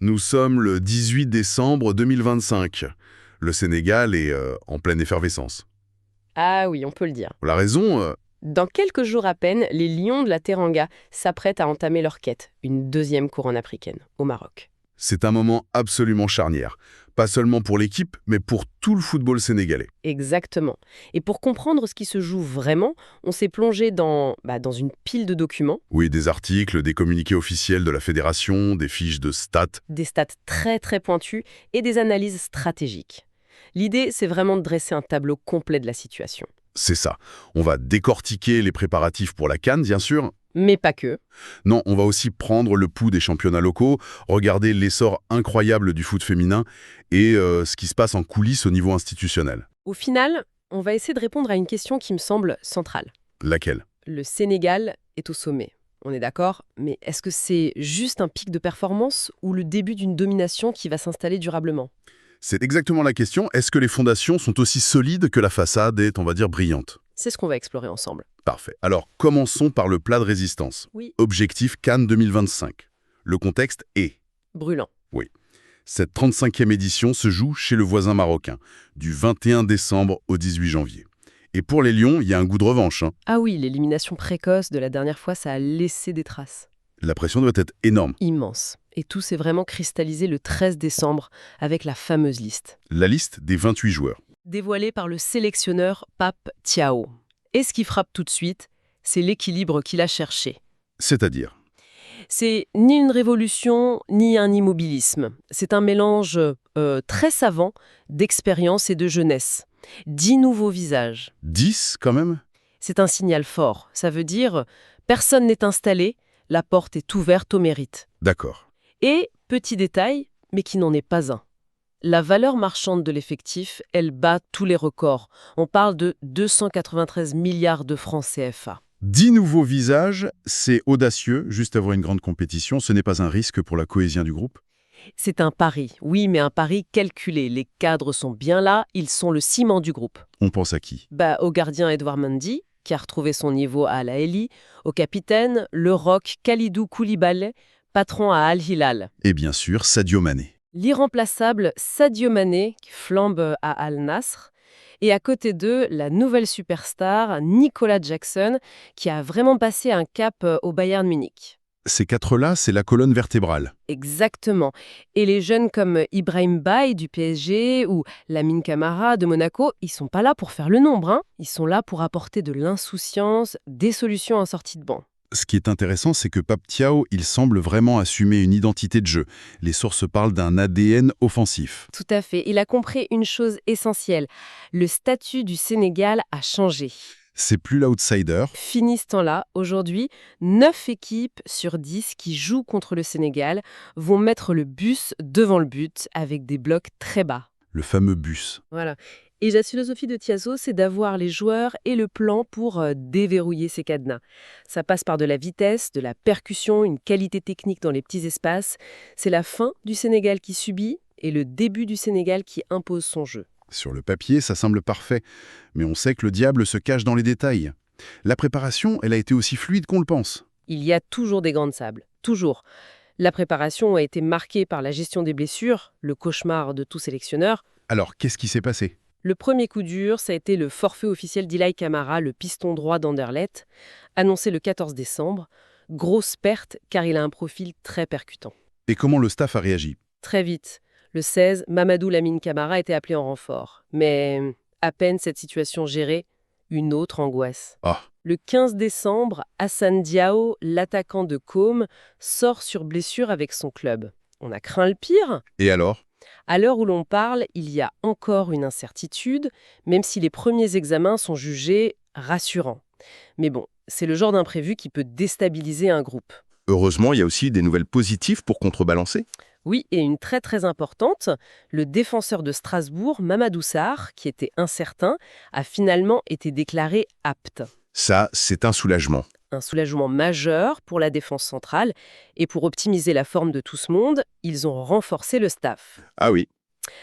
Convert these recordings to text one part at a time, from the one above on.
Nous sommes le 18 décembre 2025. Le Sénégal est en pleine effervescence. Ah oui, on peut le dire. La raison, Dans quelques jours à peine, les Lions de la Teranga s'apprêtent à entamer leur quête, une deuxième couronne africaine, au Maroc. c'est un moment absolument charnière. Pas seulement pour l'équipe, mais pour tout le football sénégalais. Exactement. Et pour comprendre ce qui se joue vraiment, on s'est plongé dans une pile de documents, Oui, des articles, des communiqués officiels de la fédération, des fiches de stats. des stats très très pointues et des analyses stratégiques. L'idée, c'est vraiment de dresser un tableau complet de la situation. C'est ça. On va décortiquer les préparatifs pour la CAN, bien sûr. Mais pas que. Non, on va aussi prendre le pouls des championnats locaux, regarder l'essor incroyable du foot féminin et ce qui se passe en coulisses au niveau institutionnel. Au final, on va essayer de répondre à une question qui me semble centrale. Laquelle? Le Sénégal est au sommet. On est d'accord, mais est-ce que c'est juste un pic de performance ou le début d'une domination qui va s'installer durablement? C'est exactement la question. Est-ce que les fondations sont aussi solides que la façade est, on va dire, brillante? C'est ce qu'on va explorer ensemble. Parfait. Alors, commençons par le plat de résistance. Oui. Objectif CAN 2025. Le contexte est... Brûlant. Oui. Cette 35e édition se joue chez le voisin marocain, du 21 décembre au 18 janvier. Et pour les Lions, il y a un goût de revanche, hein. Ah oui, l'élimination précoce de la dernière fois, ça a laissé des traces. La pression doit être énorme. Immense. Et tout s'est vraiment cristallisé le 13 décembre avec la fameuse liste. La liste des 28 joueurs. Dévoilée par le sélectionneur Pape Thiaw. Et ce qui frappe tout de suite, c'est l'équilibre qu'il a cherché. C'est-à-dire... C'est ni une révolution, ni un immobilisme. C'est un mélange très savant d'expérience et de jeunesse. 10 nouveaux visages. 10 quand même? C'est un signal fort. Ça veut dire personne n'est installé, la porte est ouverte au mérite. D'accord. Et, petit détail, mais qui n'en est pas un. La valeur marchande de l'effectif, elle bat tous les records. On parle de 293 milliards de francs CFA. 10 nouveaux visages, c'est audacieux, juste avant une grande compétition. Ce n'est pas un risque pour la cohésion du groupe? C'est un pari, oui, mais un pari calculé. Les cadres sont bien là, ils sont le ciment du groupe. On pense à qui? Au gardien Edouard Mendy, qui a retrouvé son niveau à Al Ahly, au capitaine, le roc Khalidou Koulibaly, patron à Al Hilal. Et bien sûr, Sadio Mané. L'irremplaçable Sadio Mané, qui flambe à Al Nassr. Et à côté d'eux, la nouvelle superstar, Nicolas Jackson, qui a vraiment passé un cap au Bayern Munich. Ces quatre-là, c'est la colonne vertébrale. Exactement. Et les jeunes comme Ibrahim Baye du PSG ou Lamine Camara de Monaco, ils sont pas là pour faire le nombre, hein. Ils sont là pour apporter de l'insouciance, des solutions en sortie de banc. Ce qui est intéressant, c'est que Pape Thiaw, il semble vraiment assumer une identité de jeu. Les sources parlent d'un ADN offensif. Tout à fait. Il a compris une chose essentielle. Le statut du Sénégal a changé. C'est plus l'outsider. Fini ce temps-là, aujourd'hui, 9 équipes sur 10 qui jouent contre le Sénégal vont mettre le bus devant le but avec des blocs très bas. Le fameux bus. Voilà. Et la philosophie de Thiasso, c'est d'avoir les joueurs et le plan pour déverrouiller ces cadenas. Ça passe par de la vitesse, de la percussion, une qualité technique dans les petits espaces. C'est la fin du Sénégal qui subit et le début du Sénégal qui impose son jeu. Sur le papier, ça semble parfait, mais on sait que le diable se cache dans les détails. La préparation, elle a été aussi fluide qu'on le pense. Il y a toujours des grains de sable. Toujours. La préparation a été marquée par la gestion des blessures, le cauchemar de tout sélectionneur. Alors, qu'est-ce qui s'est passé? Le premier coup dur, ça a été le forfait officiel d'Ilay Camara, le piston droit d'Anderlecht, annoncé le 14 décembre. Grosse perte, car il a un profil très percutant. Et comment le staff a réagi? Très vite. Le 16, Mamadou Lamine Camara était appelé en renfort. Mais à peine cette situation gérée, une autre angoisse. Ah, Le 15 décembre, Hassan Diao, l'attaquant de Côme, sort sur blessure avec son club. On a craint le pire. et alors? À l'heure où l'on parle, il y a encore une incertitude, même si les premiers examens sont jugés rassurants. Mais bon, c'est le genre d'imprévu qui peut déstabiliser un groupe. Heureusement, il y a aussi des nouvelles positives pour contrebalancer. Oui, et une très très importante, le défenseur de Strasbourg, Mamadou Sarr, qui était incertain, a finalement été déclaré apte. Ça, c'est un soulagement. Un soulagement majeur pour la défense centrale, et pour optimiser la forme de tout ce monde, ils ont renforcé le staff. Ah oui,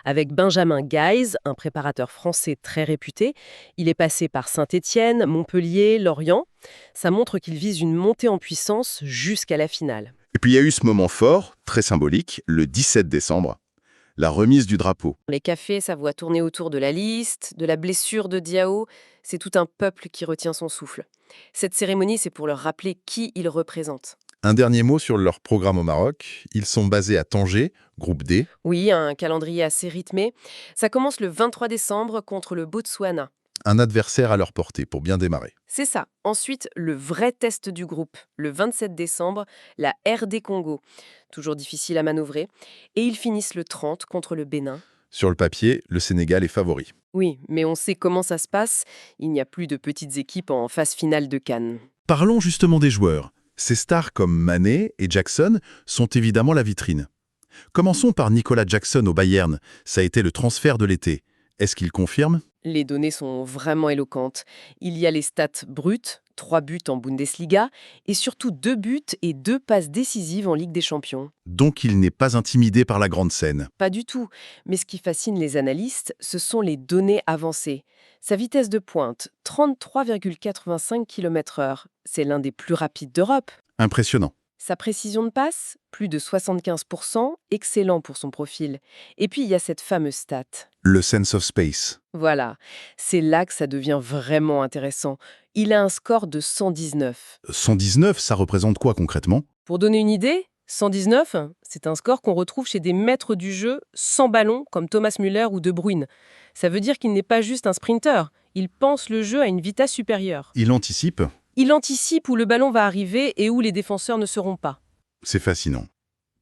Avec Benjamin Guise, un préparateur français très réputé, il est passé par Saint-Étienne, Montpellier, Lorient. Ça montre qu'il vise une montée en puissance jusqu'à la finale. Et puis il y a eu ce moment fort, très symbolique, le 17 décembre, la remise du drapeau. Les cafés, ça voit tourner autour de la liste, de la blessure de Diao. C'est tout un peuple qui retient son souffle. Cette cérémonie, c'est pour leur rappeler qui ils représentent. Un dernier mot sur leur programme au Maroc. Ils sont basés à Tanger, groupe D. Oui, un calendrier assez rythmé. Ça commence le 23 décembre contre le Botswana. Un adversaire à leur portée pour bien démarrer. C'est ça. Ensuite, le vrai test du groupe. Le 27 décembre, la RD Congo. Toujours difficile à manœuvrer. Et ils finissent le 30 contre le Bénin. Sur le papier, le Sénégal est favori. Oui, mais on sait comment ça se passe. Il n'y a plus de petites équipes en phase finale de CAN. Parlons justement des joueurs. Ces stars comme Mané et Jackson sont évidemment la vitrine. Commençons par Nicolas Jackson au Bayern. Ça a été le transfert de l'été. Est-ce qu'il confirme ? Les données sont vraiment éloquentes. Il y a les stats brutes, 3 buts en Bundesliga, et surtout 2 buts et 2 passes décisives en Ligue des Champions. Donc il n'est pas intimidé par la grande scène. Pas du tout. Mais ce qui fascine les analystes, ce sont les données avancées. Sa vitesse de pointe, 33,85 km/h. C'est l'un des plus rapides d'Europe. Impressionnant. Sa précision de passe, plus de 75%, excellent pour son profil. Et puis il y a cette fameuse stat. Le sense of space. Voilà, c'est là que ça devient vraiment intéressant. Il a un score de 119. 119, ça représente quoi concrètement ? Pour donner une idée, 119, c'est un score qu'on retrouve chez des maîtres du jeu sans ballon comme Thomas Müller ou De Bruyne. Ça veut dire qu'il n'est pas juste un sprinter, il pense le jeu à une vitesse supérieure. Il anticipe ? Il anticipe où le ballon va arriver et où les défenseurs ne seront pas. C'est fascinant.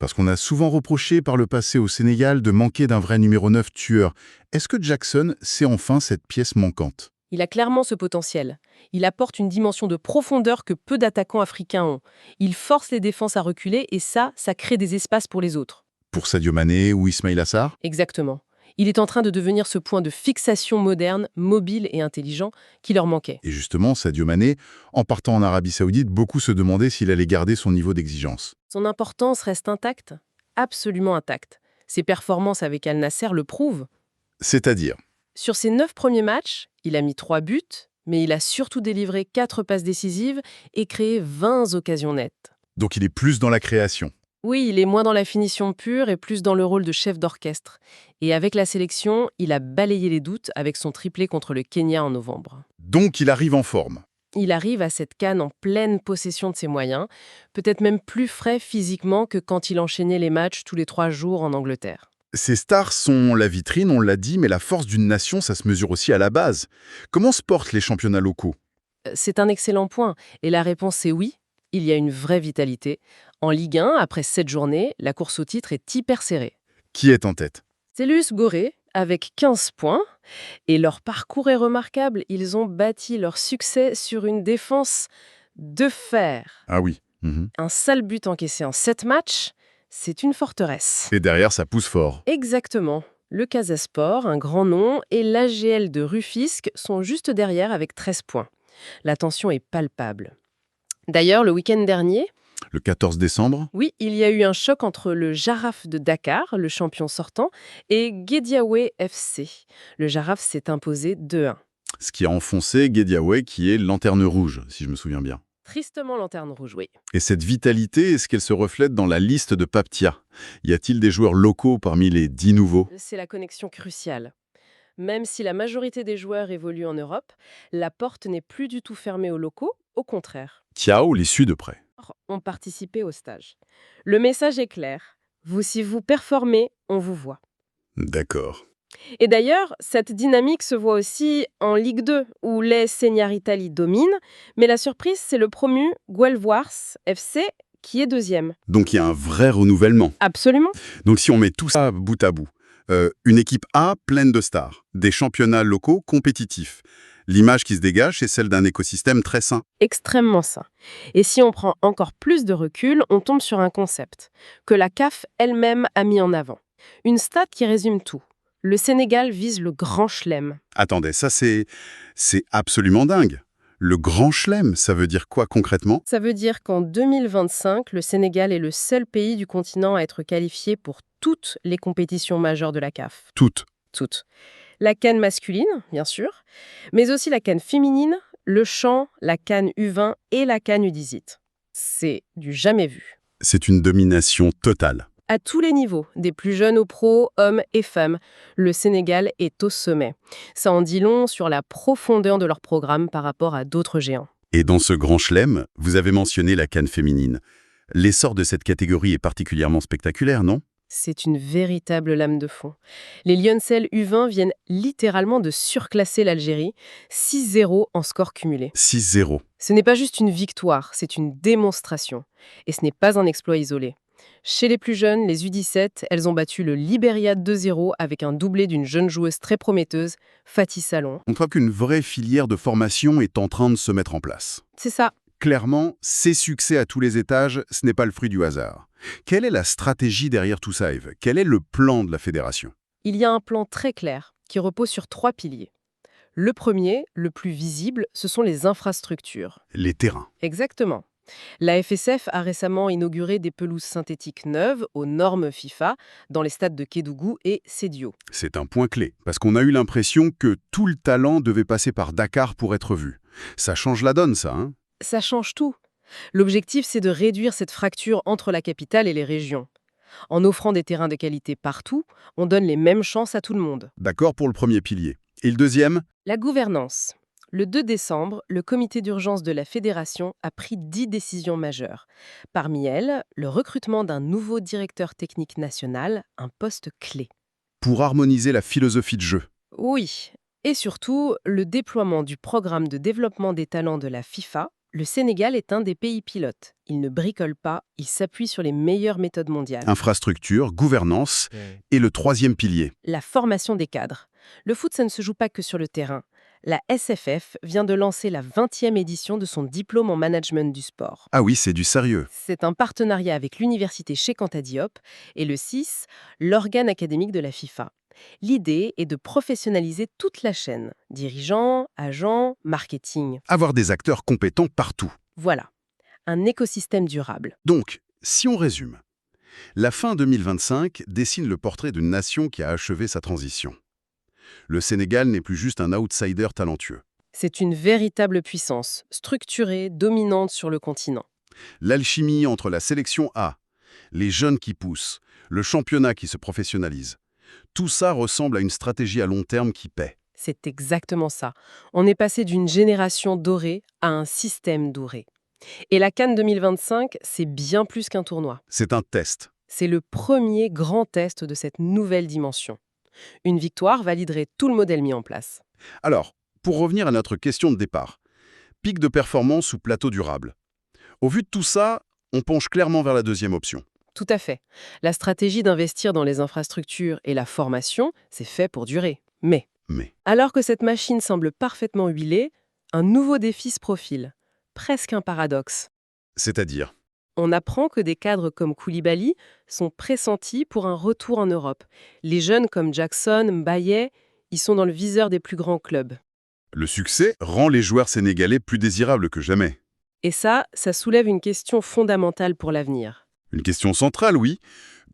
Parce qu'on a souvent reproché par le passé au Sénégal de manquer d'un vrai numéro 9 tueur. Est-ce que Jackson sait enfin cette pièce manquante ? Il a clairement ce potentiel. Il apporte une dimension de profondeur que peu d'attaquants africains ont. Il force les défenses à reculer et ça crée des espaces pour les autres. Pour Sadio Mané ou Ismaïla Sarr ? Exactement. Il est en train de devenir ce point de fixation moderne, mobile et intelligent qui leur manquait. Et justement, Sadio Mané, en partant en Arabie Saoudite, beaucoup se demandaient s'il allait garder son niveau d'exigence. Son importance reste intacte, absolument intacte. Ses performances avec Al Nasser le prouvent. C'est-à-dire ? Sur ses 9 premiers matchs, il a mis 3 buts, mais il a surtout délivré 4 passes décisives et créé 20 occasions nettes. Donc il est plus dans la création. Oui, il est moins dans la finition pure et plus dans le rôle de chef d'orchestre. Et avec la sélection, il a balayé les doutes avec son triplé contre le Kenya en novembre. Donc il arrive en forme. Il arrive à cette CAN en pleine possession de ses moyens, peut-être même plus frais physiquement que quand il enchaînait les matchs tous les 3 jours en Angleterre. Ces stars sont la vitrine, on l'a dit, mais la force d'une nation, ça se mesure aussi à la base. Comment se portent les championnats locaux ? C'est un excellent point. Et la réponse est oui, il y a une vraie vitalité. En Ligue 1, après 7 journées, la course au titre est hyper serrée. Qui est en tête ? C'est l'US Gorée, avec 15 points. Et leur parcours est remarquable. Ils ont bâti leur succès sur une défense de fer. Ah oui. Un sale but encaissé en 7 matchs, c'est une forteresse. Et derrière, ça pousse fort. Exactement. Le Casa Sport, un grand nom, et l'AGL de Rufisque sont juste derrière avec 13 points. La tension est palpable. D'ailleurs, le week-end dernier, Le 14 décembre, oui, il y a eu un choc entre le Jaraf de Dakar, le champion sortant, et Guédiawaye FC. Le Jaraf s'est imposé 2-1. ce qui a enfoncé Guédiawaye, qui est lanterne rouge, si je me souviens bien. Tristement lanterne rouge, oui. Et cette vitalité, est-ce qu'elle se reflète dans la liste de Paptia ? Y a-t-il des joueurs locaux parmi les 10 nouveaux ? C'est la connexion cruciale. Même si la majorité des joueurs évoluent en Europe, la porte n'est plus du tout fermée aux locaux, au contraire. Tiao les suit de près. Ont participé au stage. Le message est clair. Si vous performez, on vous voit. D'accord. Et d'ailleurs, cette dynamique se voit aussi en Ligue 2, où les Senior Italie dominent, mais la surprise, c'est le promu Guelvoars FC, qui est deuxième. Donc il y a un vrai renouvellement. Absolument. Donc si on met tout ça bout à bout, une équipe A pleine de stars, des championnats locaux compétitifs. L'image qui se dégage, c'est celle d'un écosystème très sain. Extrêmement sain. Et si on prend encore plus de recul, on tombe sur un concept que la CAF elle-même a mis en avant. Une stat qui résume tout. Le Sénégal vise le grand chelem. Attendez, ça c'est absolument dingue. Le grand chelem, ça veut dire quoi concrètement ? Ça veut dire qu'en 2025, le Sénégal est le seul pays du continent à être qualifié pour toutes les compétitions majeures de la CAF. Toutes. Toutes. La CAN masculine, bien sûr, mais aussi la CAN féminine, le chant, la CAN U20 et la CAN U18. C'est du jamais vu. C'est une domination totale. À tous les niveaux, des plus jeunes aux pros, hommes et femmes, le Sénégal est au sommet. Ça en dit long sur la profondeur de leur programme par rapport à d'autres géants. Et dans ce grand chelem, vous avez mentionné la CAN féminine. L'essor de cette catégorie est particulièrement spectaculaire, non? C'est une véritable lame de fond. Les Lioncelles U20 viennent littéralement de surclasser l'Algérie, 6-0 en score cumulé. 6-0. Ce n'est pas juste une victoire, c'est une démonstration. Et ce n'est pas un exploit isolé. Chez les plus jeunes, les U17, elles ont battu le Libéria 2-0 avec un doublé d'une jeune joueuse très prometteuse, Fatih Salon. On voit qu'une vraie filière de formation est en train de se mettre en place. C'est ça. Clairement, ces succès à tous les étages, ce n'est pas le fruit du hasard. Quelle est la stratégie derrière tout ça, Eve? Quel est le plan de la fédération? Il y a un plan très clair qui repose sur 3 piliers. Le premier, le plus visible, ce sont les infrastructures. Les terrains. Exactement. La FSF a récemment inauguré des pelouses synthétiques neuves aux normes FIFA dans les stades de Kédougou et Sédio. C'est un point clé, parce qu'on a eu l'impression que tout le talent devait passer par Dakar pour être vu. Ça change la donne, ça, hein? Ça change tout. L'objectif, c'est de réduire cette fracture entre la capitale et les régions. En offrant des terrains de qualité partout, on donne les mêmes chances à tout le monde. D'accord pour le premier pilier. Et le deuxième? La gouvernance. Le 2 décembre, le comité d'urgence de la fédération a pris 10 décisions majeures. Parmi elles, le recrutement d'un nouveau directeur technique national, un poste clé. Pour harmoniser la philosophie de jeu. Oui, et surtout, le déploiement du programme de développement des talents de la FIFA. Le Sénégal est un des pays pilotes. Il ne bricole pas, il s'appuie sur les meilleures méthodes mondiales. Infrastructure, gouvernance et le troisième pilier. La formation des cadres. Le foot, ça ne se joue pas que sur le terrain. La SFF vient de lancer la 20e édition de son diplôme en management du sport. Ah oui, c'est du sérieux. C'est un partenariat avec l'université Cheikh Anta Diop et le CIS, l'organe académique de la FIFA. L'idée est de professionnaliser toute la chaîne, dirigeants, agents, marketing. Avoir des acteurs compétents partout. Voilà, un écosystème durable. Donc, si on résume, la fin 2025 dessine le portrait d'une nation qui a achevé sa transition. Le Sénégal n'est plus juste un outsider talentueux. C'est une véritable puissance, structurée, dominante sur le continent. L'alchimie entre la sélection A, les jeunes qui poussent, le championnat qui se professionnalise, tout ça ressemble à une stratégie à long terme qui paie. C'est exactement ça. On est passé d'une génération dorée à un système doré. Et la CAN 2025, c'est bien plus qu'un tournoi. C'est un test. C'est le premier grand test de cette nouvelle dimension. Une victoire validerait tout le modèle mis en place. Alors, pour revenir à notre question de départ, pic de performance ou plateau durable. Au vu de tout ça, on penche clairement vers la deuxième option. Tout à fait. La stratégie d'investir dans les infrastructures et la formation, c'est fait pour durer. Mais, alors que cette machine semble parfaitement huilée, un nouveau défi se profile. Presque un paradoxe. C'est-à-dire? On apprend que des cadres comme Koulibaly sont pressentis pour un retour en Europe. Les jeunes comme Jackson, Mbaye, ils sont dans le viseur des plus grands clubs. Le succès rend les joueurs sénégalais plus désirables que jamais. Et ça soulève une question fondamentale pour l'avenir. Une question centrale, oui.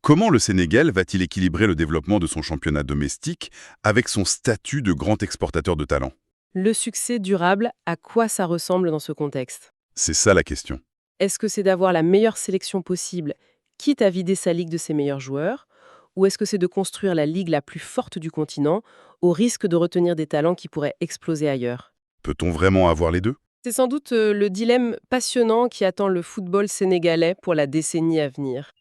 Comment le Sénégal va-t-il équilibrer le développement de son championnat domestique avec son statut de grand exportateur de talent? Le succès durable, à quoi ça ressemble dans ce contexte? C'est ça la question. Est-ce que c'est d'avoir la meilleure sélection possible, quitte à vider sa ligue de ses meilleurs joueurs? Ou est-ce que c'est de construire la ligue la plus forte du continent, au risque de retenir des talents qui pourraient exploser ailleurs? Peut-on vraiment avoir les deux? C'est sans doute le dilemme passionnant qui attend le football sénégalais pour la décennie à venir.